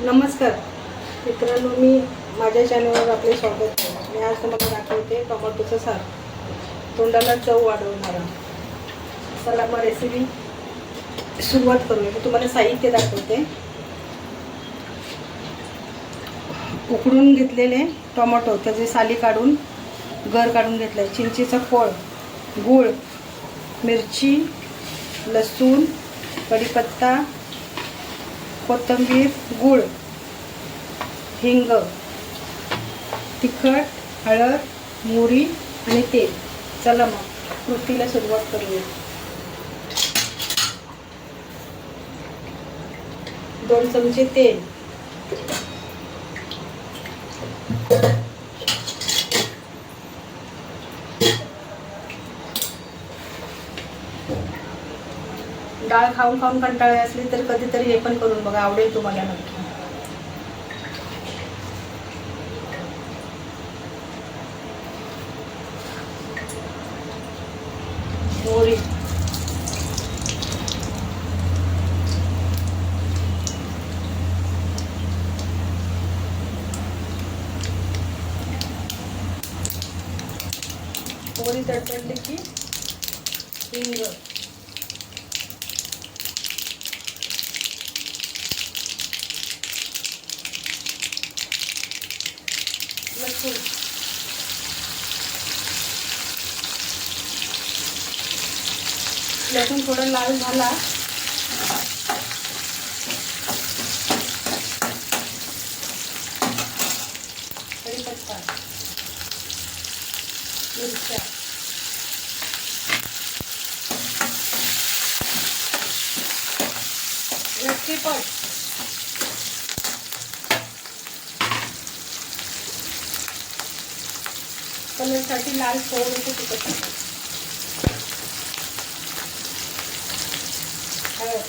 नमस्कार मित्रांनो, मी माझ्या चॅनलवर आपले स्वागत आहे. मी आज तुम्हाला दाखवते टोमॅटोचं सार, तोंडाला चव वाढवणारा. चला मग रेसिपी सुरुवात करूया. मी तुम्हाला साहित्य दाखवते. उकडून घेतलेले टोमॅटो, त्याचे साली काढून गर काढून घेतलं आहे. चिंचेचा फळ, गूळ, मिरची, लसूण, कढीपत्ता, कोथिंबीर, गूळ, हिंग, तिखट, हळद, मोहरी आणि तेल. चला मग कृतीला सुरुवात करूया. 2 चमचे तेल, डाळ खाऊन खाऊन कंटाळले असली तर कधीतरी हे पण करून बघा, आवडेल तुम्हाला नक्की. मोहरी, मोहरी तडतडली की हिंग, लसूण, लसूण थोडा लाल झाला कढीपत्ता, मिरच्या, पण कलरसाठी लाल थोडंसं तिखट टाकायचं. हळद,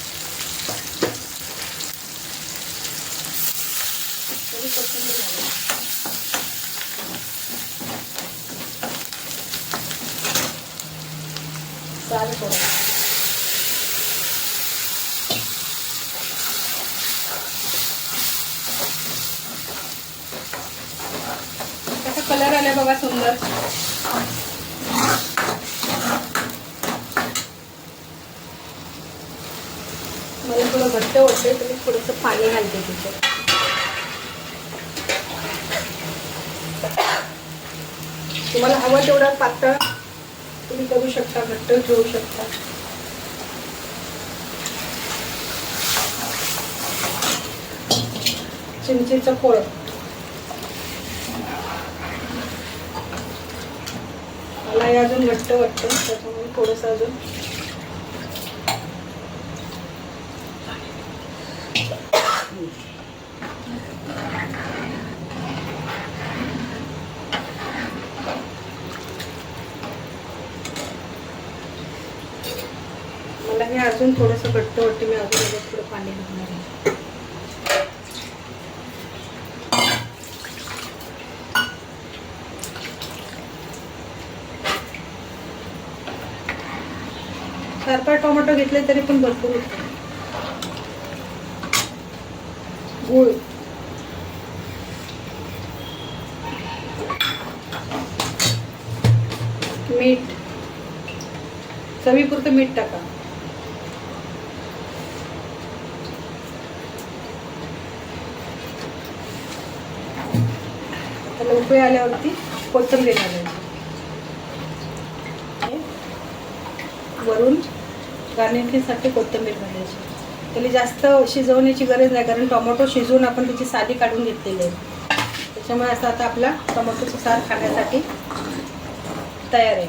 थोडी कोथिंबीर घालायची. साल थोडा, कलर आले बघा सुंदर. मला थोडं घट्ट होते तर मी थोडंसं पाणी घालते त्याच्यात. तुम्हाला हवं तेवढं पातळ तुम्ही करू शकता, घट्ट ठेवू शकता. चिंचेचं फळ, मला हे अजून घट्ट वाटतं त्याच्यामुळे थोडंसं अजून. मला हे अजून थोडंसं घट्ट वाटतं, मी अजून थोडं पाणी घालणार आहे. चार टोमॅटो घेतले तरी पण भरपूर होते. गूळ, मीठ, चवीपुरतं मीठ टाका. आता उकळी आल्यावरती कोथिंबीर घालायची. वरून गार्निशिंगसाठी कोथिंबीर घालायची. त्याला जास्त शिजवण्याची गरज नाही, कारण टोमॅटो शिजवून आपण त्याची साली काढून घेतलेली आहे. त्याच्यामुळे असं आता आपला टोमॅटोचं सार खाण्यासाठी तयार आहे.